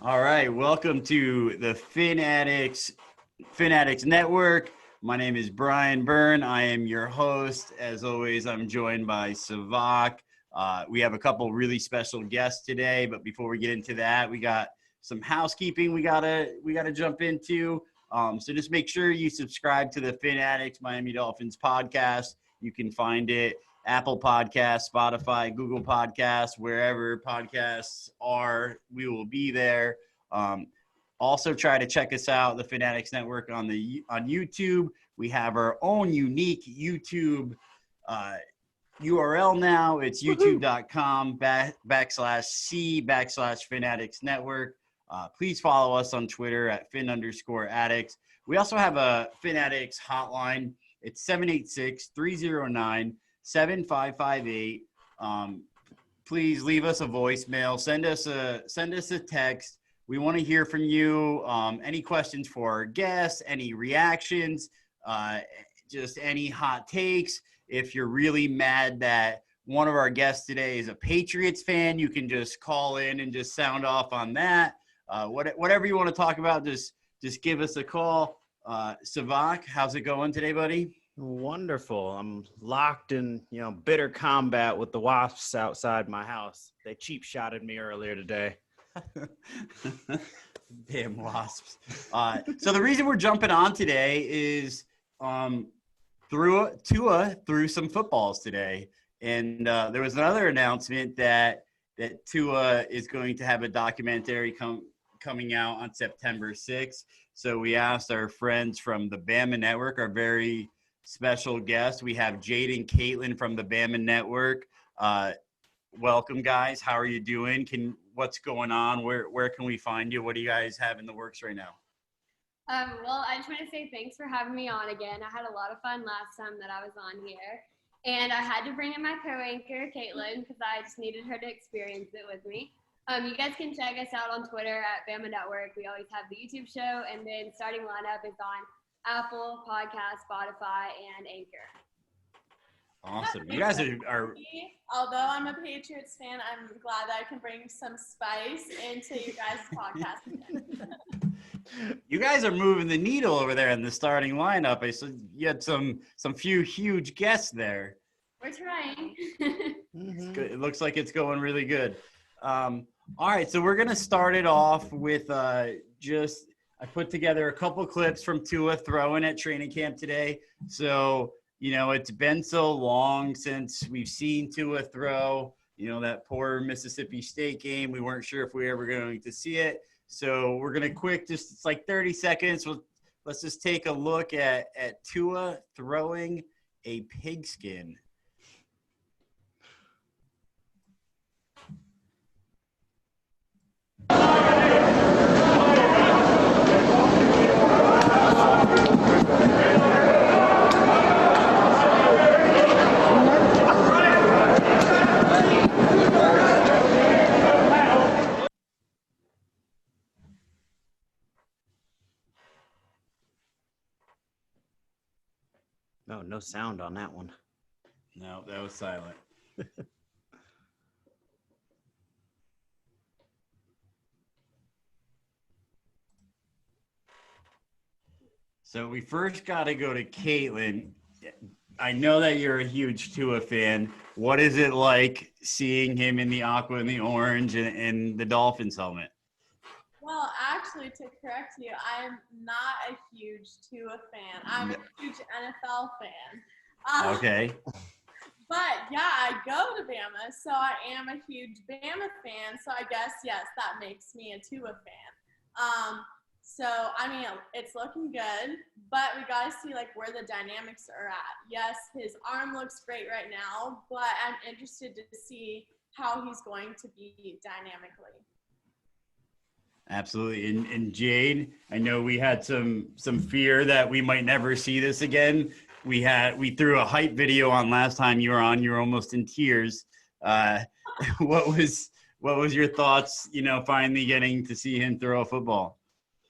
All right, welcome to the Fin Addicts Network. My name is Brian Byrne. I am your host. As always, I'm joined by Savak. We have a couple really special guests today, but before we get into that, we got some housekeeping we gotta jump into. So just make sure you subscribe to the Fin Addicts Miami Dolphins podcast. You can find it Apple Podcasts, Spotify, Google Podcasts, wherever podcasts are, we will be there. Also, try to check us out, the Fin Addicts Network, on YouTube. We have our own unique YouTube URL now. It's youtube.com/C/Fin Addicts Network. Please follow us on Twitter at Fin_Addicts. We also have a Fin Addicts hotline. It's 786-309-7558. Please leave us a voicemail. Send us a text. We want to hear from you. Any questions for our guests, any reactions, just any hot takes. If you're really mad that one of our guests today is a Patriots fan, you can just call in and just sound off on that. Whatever you want to talk about, just give us a call. Savak, how's it going today, buddy? Wonderful. I'm locked in, bitter combat with the wasps outside my house. They cheap shotted me earlier today. Damn wasps. So the reason we're jumping on today is Tua threw some footballs today. And there was another announcement that Tua is going to have a documentary coming out on September 6th. So we asked our friends from the Bama Network, our very special guest. We have Jayde and Katelyn from the Bama Network. Welcome, guys. How are you doing? What's going on? Where can we find you? What do you guys have in the works right now? Well, I just want to say thanks for having me on again. I had a lot of fun last time that I was on here. And I had to bring in my co-anchor, Katelyn, because I just needed her to experience it with me. You guys can check us out on Twitter at Bama Network. We always have the YouTube show, and then starting lineup is on Apple Podcast, Spotify, and Anchor. Awesome. You guys are although I'm a Patriots fan, I'm glad that I can bring some spice into you guys' podcast again. You guys are moving the needle over there in the starting lineup. I saw you had some few huge guests there. We're trying. It looks like it's going really good. All right, so we're gonna start it off with I put together a couple clips from Tua Throwing at training camp today. So, it's been so long since we've seen Tua throw. That poor Mississippi State game. We weren't sure if we were ever going to see it. So we're going to it's like 30 seconds. Let's just take a look at Tua throwing a pigskin. No sound on that one. No, that was silent. So we first got to go to Katelyn. I know that you're a huge Tua fan. What is it like seeing him in the aqua and the orange and the Dolphins helmet? Well, actually, to correct you, I'm not a huge Tua fan. I'm a huge NFL fan. Okay. But, yeah, I go to Bama, so I am a huge Bama fan. So I guess, yes, that makes me a Tua fan. So, I mean, it's looking good, but we got to see, where the dynamics are at. Yes, his arm looks great right now, but I'm interested to see how he's going to be dynamically. Absolutely. And Jayde, I know we had some fear that we might never see this again. We threw a hype video on last time you were on. You were almost in tears. What was your thoughts, finally getting to see him throw a football?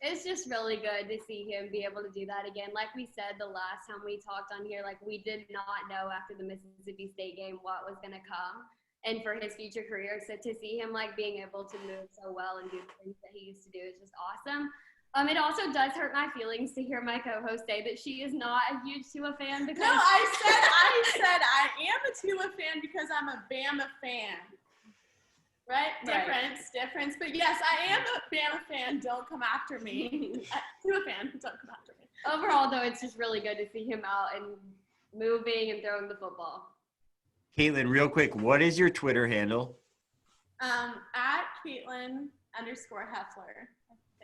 It's just really good to see him be able to do that again. Like we said the last time we talked on here, we did not know after the Mississippi State game what was going to come. and for his future career. So to see him like being able to move so well and do the things that he used to do is just awesome. It also does hurt my feelings to hear my co-host say that she is not a huge Tua fan because No, I said I am a Tua fan because I'm a Bama fan. Right? Difference. But yes, I am a Bama fan. Don't come after me. Tua fan. Don't come after me. Overall, though, it's just really good to see him out and moving and throwing the football. Katelyn, real quick, what is your Twitter handle? At Katelyn _Heffler.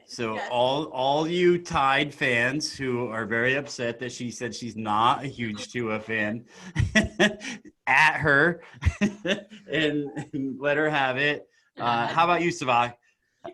So yes. all you Tide fans who are very upset that she said she's not a huge Tua fan, at her and let her have it. How about you, Savak?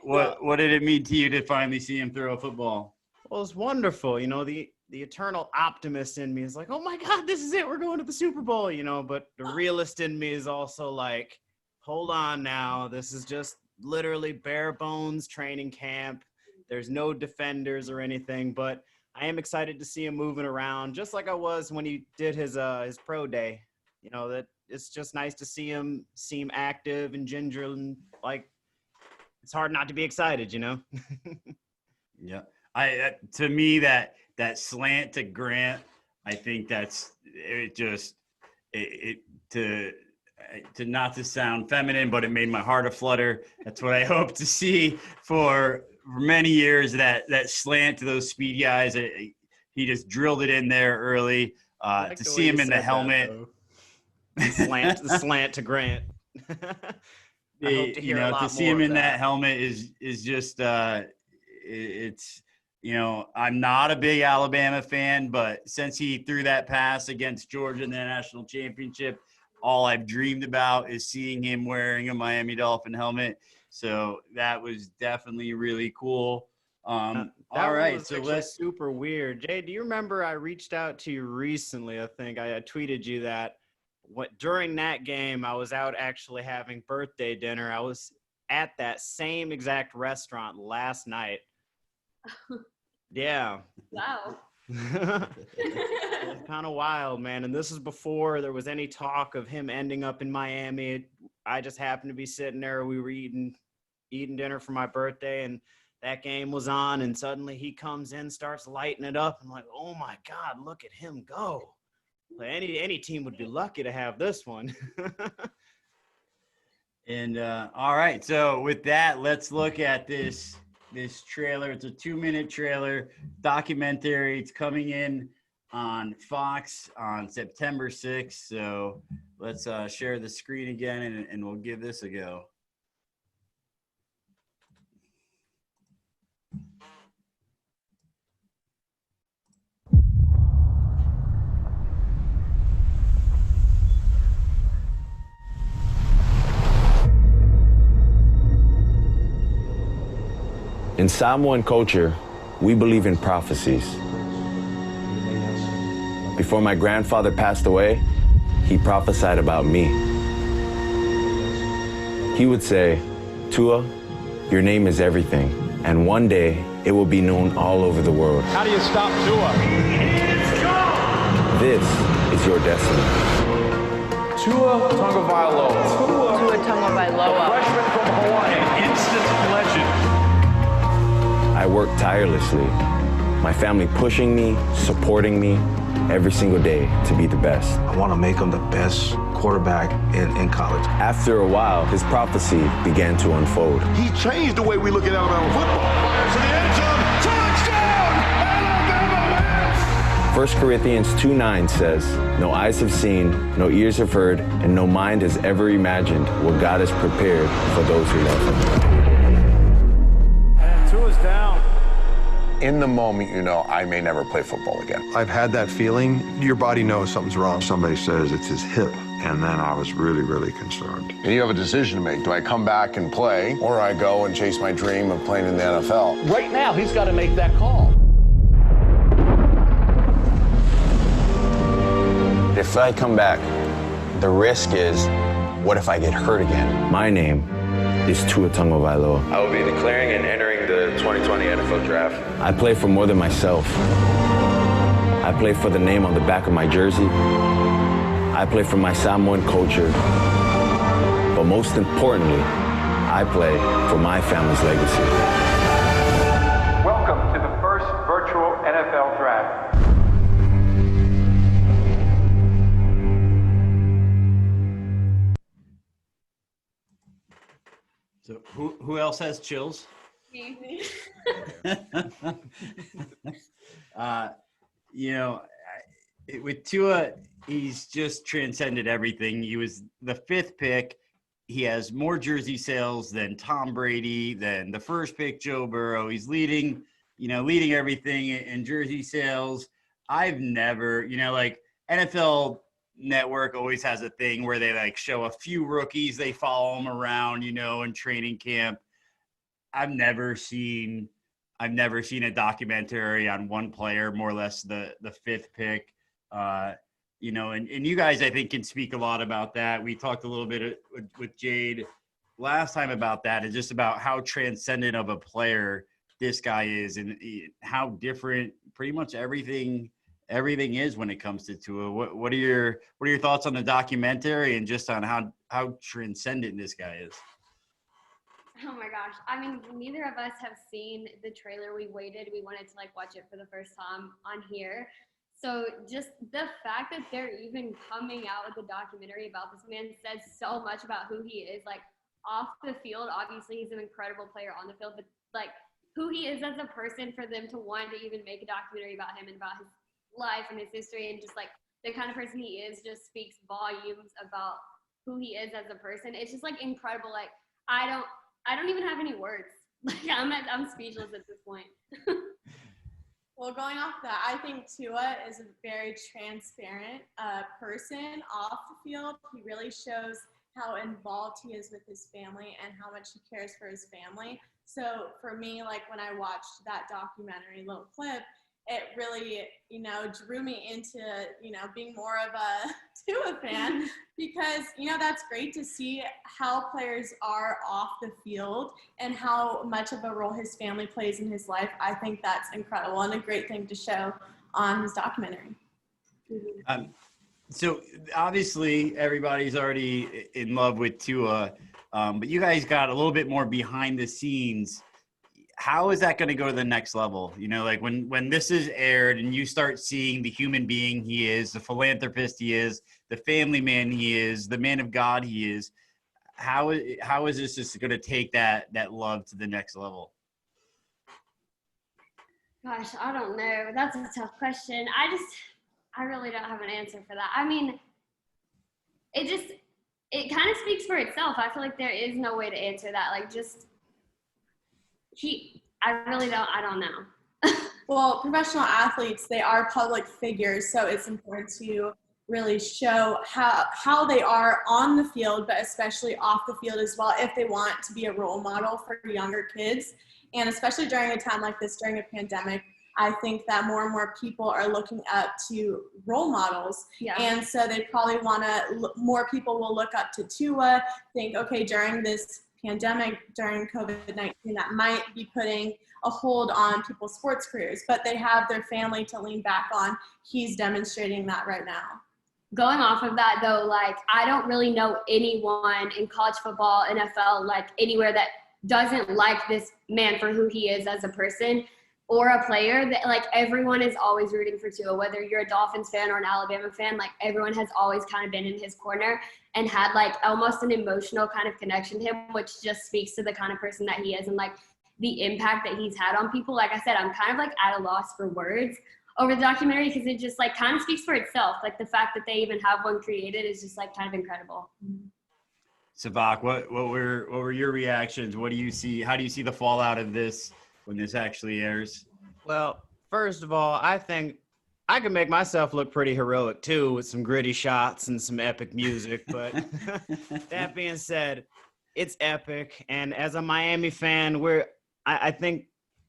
What did it mean to you to finally see him throw a football? Well, it's wonderful. You know, the eternal optimist in me is like, oh my God, this is it. We're going to the Super Bowl, you know, but the realist in me is also like, hold on now. This is just literally bare bones training camp. There's no defenders or anything, but I am excited to see him moving around just like I was when he did his pro day. You know, that it's just nice to see him seem active and ginger and like it's hard not to be excited, you know? Yeah. To me, that slant to Grant, I think that's it. To not to sound feminine, but it made my heart aflutter. That's what I hope to see for many years. That slant to those speed guys. He just drilled it in there early. Like to see him in the helmet. The slant to Grant. I hope to hear a lot to see more him of in that helmet is just it's. You know, I'm not a big Alabama fan, but since he threw that pass against Georgia in the national championship, all I've dreamed about is seeing him wearing a Miami Dolphin helmet. So that was definitely really cool. All right, so let's super weird. Jay, do you remember I reached out to you recently? I think I tweeted you that during that game I was out actually having birthday dinner. I was at that same exact restaurant last night. Yeah. Wow. It's kind of wild, man. And this is before there was any talk of him ending up in Miami. I just happened to be sitting there. We were eating dinner for my birthday, and that game was on. And suddenly he comes in, starts lighting it up. I'm like, oh my God, look at him go! Like any team would be lucky to have this one. And all right, so with that, let's look at this trailer. It's a 2-minute trailer documentary. It's coming in on Fox on September 6th. So let's share the screen again and we'll give this a go. In Samoan culture, we believe in prophecies. Before my grandfather passed away, he prophesied about me. He would say, Tua, your name is everything, and one day it will be known all over the world. How do you stop Tua? This is your destiny. Tua Tagovailoa. Tua Tagovailoa. Freshman from Hawaii. An instant legend. I worked tirelessly, my family pushing me, supporting me every single day to be the best. I want to make him the best quarterback in college. After a while, his prophecy began to unfold. He changed the way we look at Alabama football. Fires to the end zone. Touchdown! Alabama wins! 1 Corinthians 2:9 says, no eyes have seen, no ears have heard, and no mind has ever imagined what God has prepared for those who love him. Tua's down. In the moment, you know, I may never play football again. I've had that feeling. Your body knows something's wrong. Somebody says it's his hip, and then I was really, really concerned. And you have a decision to make. Do I come back and play, or I go and chase my dream of playing in the NFL? Right now, he's got to make that call. If I come back, the risk is, what if I get hurt again? My name is Tua Tagovailoa. I will be declaring and entering the 2020 NFL Draft. I play for more than myself. I play for the name on the back of my jersey. I play for my Samoan culture. But most importantly, I play for my family's legacy. Welcome to the first virtual NFL draft. So who else has chills? With Tua, he's just transcended everything. He was the 5th pick. He has more jersey sales than Tom Brady, than the first pick, Joe Burrow. He's leading everything in jersey sales. I've never, NFL Network always has a thing where they show a few rookies, they follow them around, in training camp. I've never seen a documentary on one player, more or less the 5th pick. And you guys, I think, can speak a lot about that. We talked a little bit with Jade last time about that, and just about how transcendent of a player this guy is, and how different pretty much everything is when it comes to Tua. What are your thoughts on the documentary, and just on how transcendent this guy is? Oh my gosh. I mean, neither of us have seen the trailer. We waited. We wanted to watch it for the first time on here. So just the fact that they're even coming out with a documentary about this man says so much about who he is. Off the field, obviously he's an incredible player on the field, but who he is as a person, for them to want to even make a documentary about him and about his life and his history, and just the kind of person he is, just speaks volumes about who he is as a person. It's just incredible. I don't even have any words. I'm speechless at this point. Well, going off that, I think Tua is a very transparent person off the field. He really shows how involved he is with his family and how much he cares for his family. So for me, when I watched that documentary little clip, it really, drew me into, being more of a Tua fan, because, that's great to see how players are off the field and how much of a role his family plays in his life. I think that's incredible and a great thing to show on his documentary. So obviously everybody's already in love with Tua, but you guys got a little bit more behind the scenes. How is that going to go to the next level? When this is aired and you start seeing the human being he is, the philanthropist he is, the family man he is, the man of God he is, how is this just going to take that love to the next level? Gosh, I don't know. That's a tough question. I really don't have an answer for that. I mean, it kind of speaks for itself. I feel like there is no way to answer that. I don't know. Well, professional athletes, they are public figures, so it's important to really show how they are on the field, but especially off the field as well, if they want to be a role model for younger kids. And especially during a time like this, during a pandemic, I think that more and more people are looking up to role models. Yeah. And so they probably more people will look up to Tua, think, okay, during this pandemic, during COVID-19, that might be putting a hold on people's sports careers, but they have their family to lean back on. He's demonstrating that right now. Going off of that though, I don't really know anyone in college football, NFL, anywhere that doesn't like this man for who he is as a person or a player. That everyone is always rooting for Tua, whether you're a Dolphins fan or an Alabama fan. Everyone has always kind of been in his corner and had almost an emotional kind of connection to him, which just speaks to the kind of person that he is and the impact that he's had on people. Like I said, I'm kind of at a loss for words over the documentary, because it just kind of speaks for itself. The fact that they even have one created is just kind of incredible. Savak, what were your reactions? What do you see? How do you see the fallout of this when this actually airs? Well, first of all, I think I can make myself look pretty heroic too, with some gritty shots and some epic music. But that being said, it's epic. And as a Miami fan, I think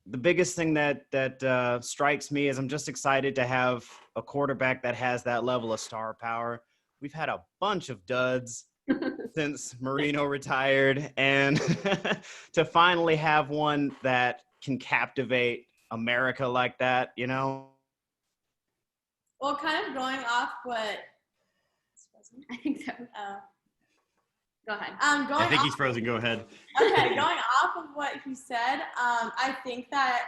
the biggest thing that strikes me is I'm just excited to have a quarterback that has that level of star power. We've had a bunch of duds since Marino retired, and to finally have one that can captivate America like that, Well, kind of going off what I think so. Go ahead. I think he's frozen. Go ahead. Okay, going off of what he said, I think that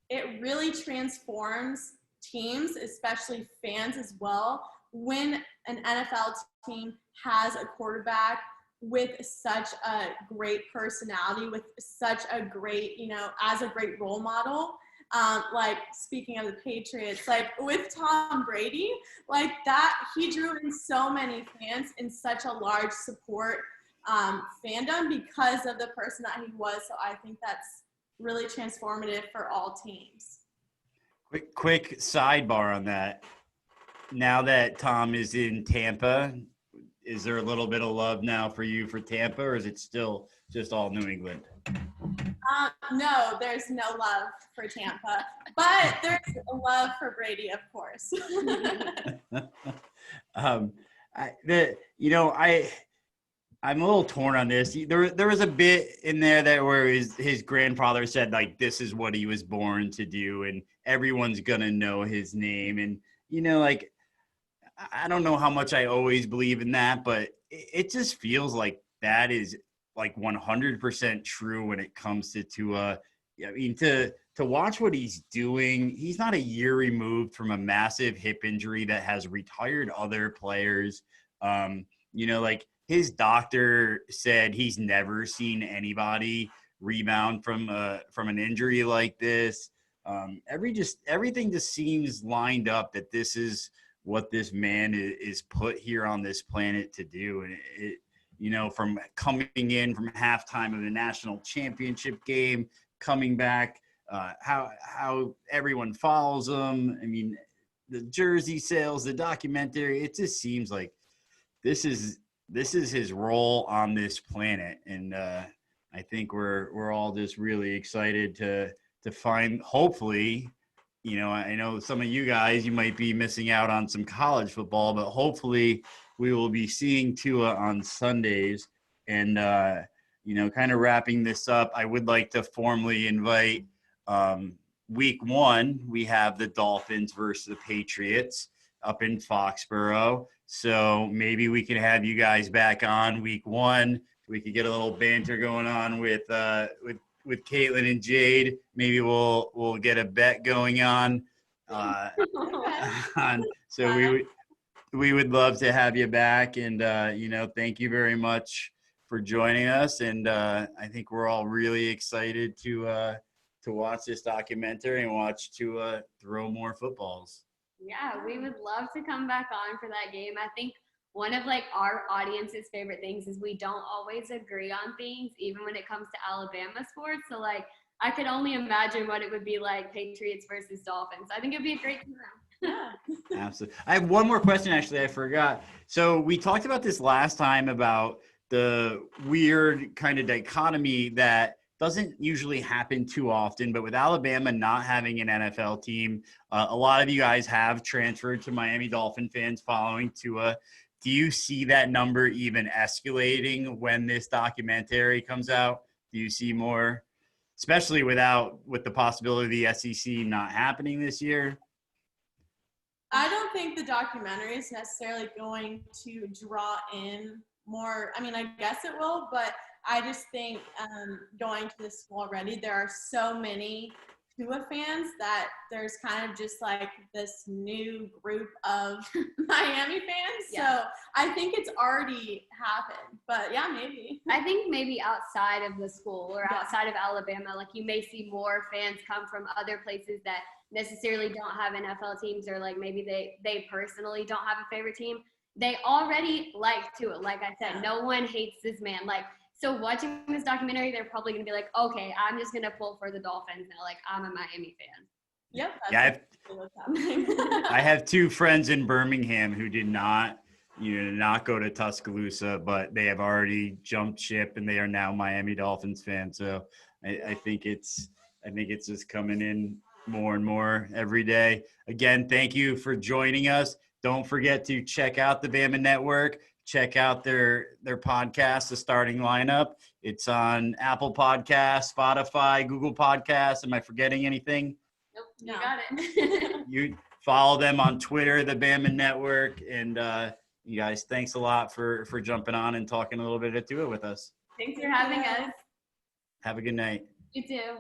it really transforms teams, especially fans as well, when an NFL team has a quarterback with such a great personality, with such a great, as a great role model. Like, speaking of the Patriots, like with Tom Brady, like that, he drew in so many fans in such a large support fandom because of the person that he was. So I think that's really transformative for all teams. Quick sidebar on that. Now that Tom is in Tampa, is there a little bit of love now for you for Tampa, or is it still just all New England? No, there's no love for Tampa, but there's a love for Brady, of course. I'm a little torn on this. There was a bit in there that where his grandfather said, like, this is what he was born to do, and everyone's gonna know his name. And like, I don't know how much I always believe in that, but it just feels like that is like 100% true when it comes to Tua. I mean, to watch what he's doing, he's not a year removed from a massive hip injury that has retired other players. Like, his doctor said he's never seen anybody rebound from an injury like this. Everything just seems lined up that this is what this man is put here on this planet to do. And it from coming in from halftime of the national championship game, coming back, how everyone follows him. I mean, the jersey sales, the documentary, it just seems like this is his role on this planet. And I think we're all just really excited to find, hopefully, I know some of you guys, you might be missing out on some college football, but hopefully we will be seeing Tua on Sundays. And, kind of wrapping this up, I would like to formally invite week 1, we have the Dolphins versus the Patriots up in Foxborough. So maybe we can have you guys back on week 1. We could get a little banter going on with Katelyn and Jade. Maybe we'll get a bet going on. So we would love to have you back. And thank you very much for joining us. And I think we're all really excited to watch this documentary and watch Tua throw more footballs. Yeah, we would love to come back on for that game. I think one of our audience's favorite things is we don't always agree on things, even when it comes to Alabama sports. So I could only imagine what it would be like, Patriots versus Dolphins. I think it'd be a great time. Yeah. Absolutely. I have one more question, actually. I forgot. So we talked about this last time about the weird kind of dichotomy that doesn't usually happen too often, but with Alabama not having an NFL team, a lot of you guys have transferred to Miami Dolphin fans following Tua. Do you see that number even escalating when this documentary comes out? Do you see more, especially with the possibility of the SEC not happening this year? I don't think the documentary is necessarily going to draw in more. I mean, I guess it will, but I just think going to the school already, there are so many Tua fans that there's kind of just like this new group of Miami fans. Yeah. So I think it's already happened, but yeah, maybe. I think maybe outside of the school or outside of Alabama, you may see more fans come from other places that necessarily don't have NFL teams, or maybe they personally don't have a favorite team. They already like Tua. Like I said, no one hates this man. So watching this documentary, they're probably going to be like, okay, I'm just going to pull for the Dolphins now. I'm a Miami fan. Yep. Yeah, what's happening. I have 2 friends in Birmingham who did not go to Tuscaloosa, but they have already jumped ship and they are now Miami Dolphins fans. So I think it's just coming in more and more every day. Again, thank you for joining us. Don't forget to check out the Bama Network. Check out their podcast, The Starting Lineup. It's on Apple Podcasts, Spotify, Google Podcasts. Am I forgetting anything? Nope, you got it. You follow them on Twitter, the Bama Network, and you guys, thanks a lot for jumping on and talking a little bit of Tua with us. Thanks for having us. Have a good night. You too.